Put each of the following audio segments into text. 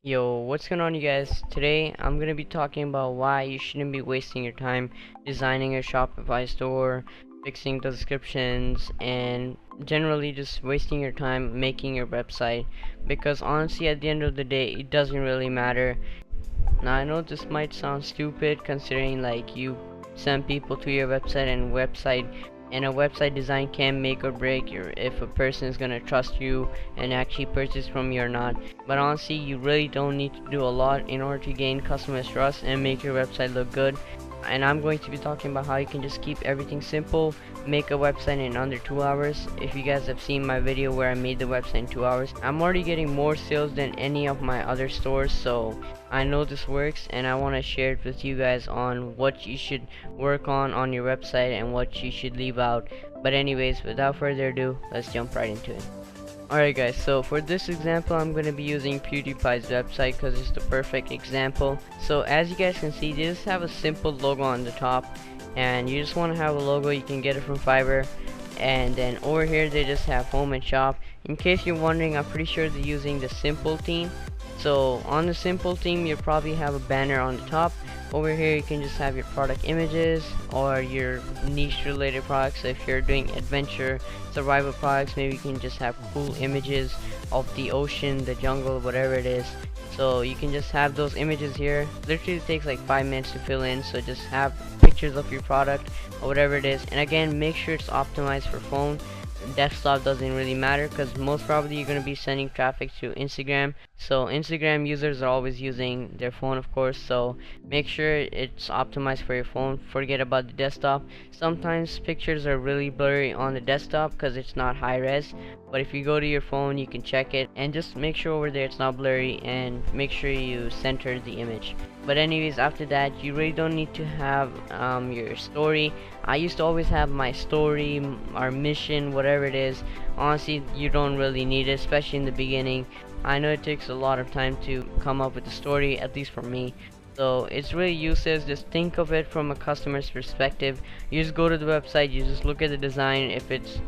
Yo, what's going on, you guys? Today I'm gonna be talking about why you shouldn't be wasting your time designing a Shopify store, fixing the descriptions, and generally just wasting your time making your website. Because honestly, at the end of the day, it doesn't really matter. Now I know this might sound stupid considering like you send people to your website and a website design can make or break your if a person is gonna trust you and actually purchase from you or not. But honestly, you really don't need to do a lot in order to gain customers' trust and make your website look good. And I'm going to be talking about how you can just keep everything simple, make a website in under 2 hours. If you guys have seen my video where I made the website in 2 hours, I'm already getting more sales than any of my other stores, so I know this works and I want to share it with you guys on what you should work on your website and what you should leave out. But anyways, without further ado, let's jump right into it. Alright guys, so for this example I'm going to be using Pewdiepie's website because it's the perfect example. So as you guys can see, they just have a simple logo on the top, and you just want to have a logo. You can get it from Fiverr, and then over here they just have home and shop. In case you're wondering, I'm pretty sure they're using the simple theme. So on the simple theme, you probably have a banner on the top. Over here you can just have your product images or your niche related products. So if you're doing adventure survival products, maybe you can just have cool images of the ocean, the jungle, whatever it is. So you can just have those images here. Literally it takes like 5 minutes to fill in. So just have pictures of your product or whatever it is, and again, make sure it's optimized for phone. Desktop doesn't really matter because most probably you're going to be sending traffic to Instagram, so Instagram users are always using their phone, of course, so make sure it's optimized for your phone. Forget about the desktop. Sometimes pictures are really blurry on the desktop because it's not high res, but if you go to your phone you can check it and just make sure over there it's not blurry, and make sure you center the image. But anyways, after that you really don't need to have your story. I used to always have my story, our mission, whatever it is. Honestly, you don't really need it, especially in the beginning. I know it takes a lot of time to come up with a story, at least for me. So it's really useless. Just think of it from a customer's perspective. You just go to the website, you just look at the design. If it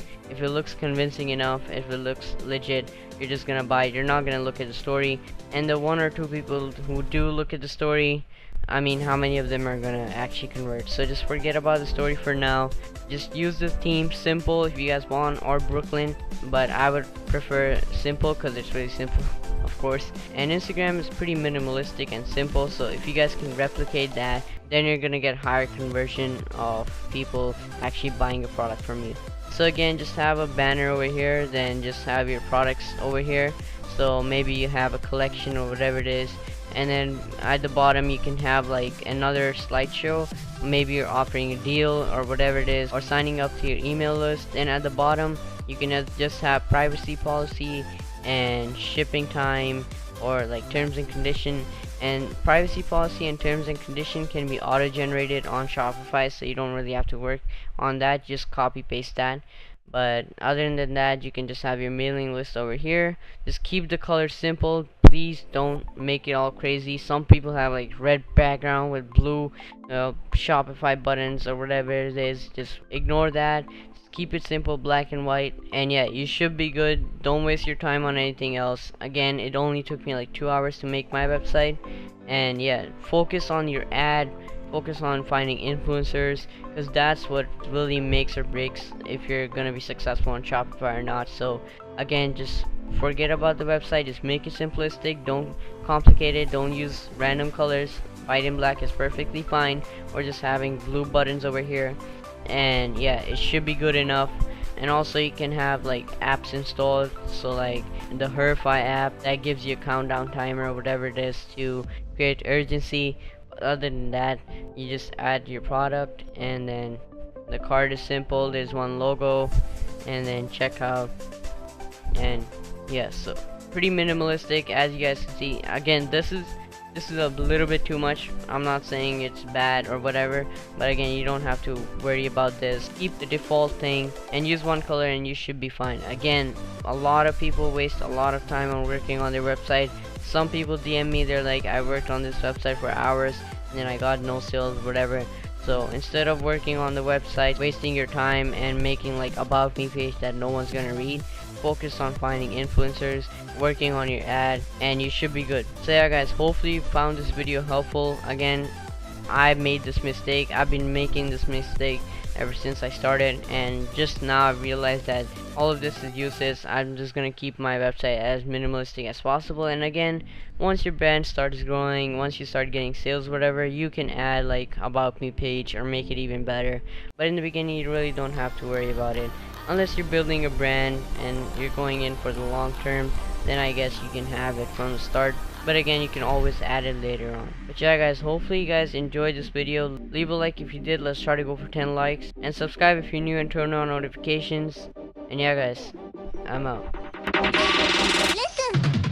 looks convincing enough, if it looks legit, you're just gonna buy it. You're not gonna look at the story. And the one or two people who do look at the story, I mean, how many of them are gonna actually convert? So just forget about the story for now. Just use the theme simple if you guys want, or Brooklyn, but I would prefer simple because it's really simple, of course. And Instagram is pretty minimalistic and simple, so if you guys can replicate that, then you're gonna get higher conversion of people actually buying a product from you. So again, just have a banner over here, then just have your products over here. So maybe you have a collection or whatever it is, and then at the bottom you can have like another slideshow. Maybe you're offering a deal or whatever it is, or signing up to your email list. And at the bottom you can just have privacy policy and shipping time, or like terms and condition. And privacy policy and terms and condition can be auto generated on Shopify, so you don't really have to work on that, just copy paste that. But other than that, you can just have your mailing list over here. Just keep the color simple. Please don't make it all crazy. Some people have like red background with blue Shopify buttons or whatever it is. Just ignore that. Just keep it simple, black and white, and yeah, you should be good. Don't waste your time on anything else. Again, it only took me like 2 hours to make my website. And yeah, focus on your ad. Focus on finding influencers, because that's what really makes or breaks if you're gonna be successful on Shopify or not. So again, just forget about the website. Just make it simplistic. Don't complicate it. Don't use random colors. White and black is perfectly fine, or just having blue buttons over here. And yeah, it should be good enough. And also you can have like apps installed, so like the Herify app that gives you a countdown timer or whatever it is to create urgency. Other than that, you just add your product, and then the card is simple. There's one logo, and then checkout, and yeah, so pretty minimalistic, as you guys can see. Again, this is a little bit too much. I'm not saying it's bad or whatever, but again, you don't have to worry about this. Keep the default thing and use one color and you should be fine. Again, a lot of people waste a lot of time on working on their website. Some people DM me, they're like, I worked on this website for hours and then I got no sales, whatever. So instead of working on the website, wasting your time and making like about me page that no one's gonna read, focus on finding influencers, working on your ad, and you should be good. So yeah guys, hopefully you found this video helpful. Again, I made this mistake. I've been making this mistake ever since I started, and just now I realized that all of this is useless. I'm just gonna keep my website as minimalistic as possible. And again, once your brand starts growing, once you start getting sales, whatever, you can add like about me page or make it even better. But in the beginning, you really don't have to worry about it unless you're building a brand and you're going in for the long term. Then I guess you can have it from the start, but again, you can always add it later on. But yeah guys, hopefully you guys enjoyed this video. Leave a like if you did. Let's try to go for 10 likes, and subscribe if you're new and turn on notifications. And yeah guys, I'm out. Listen.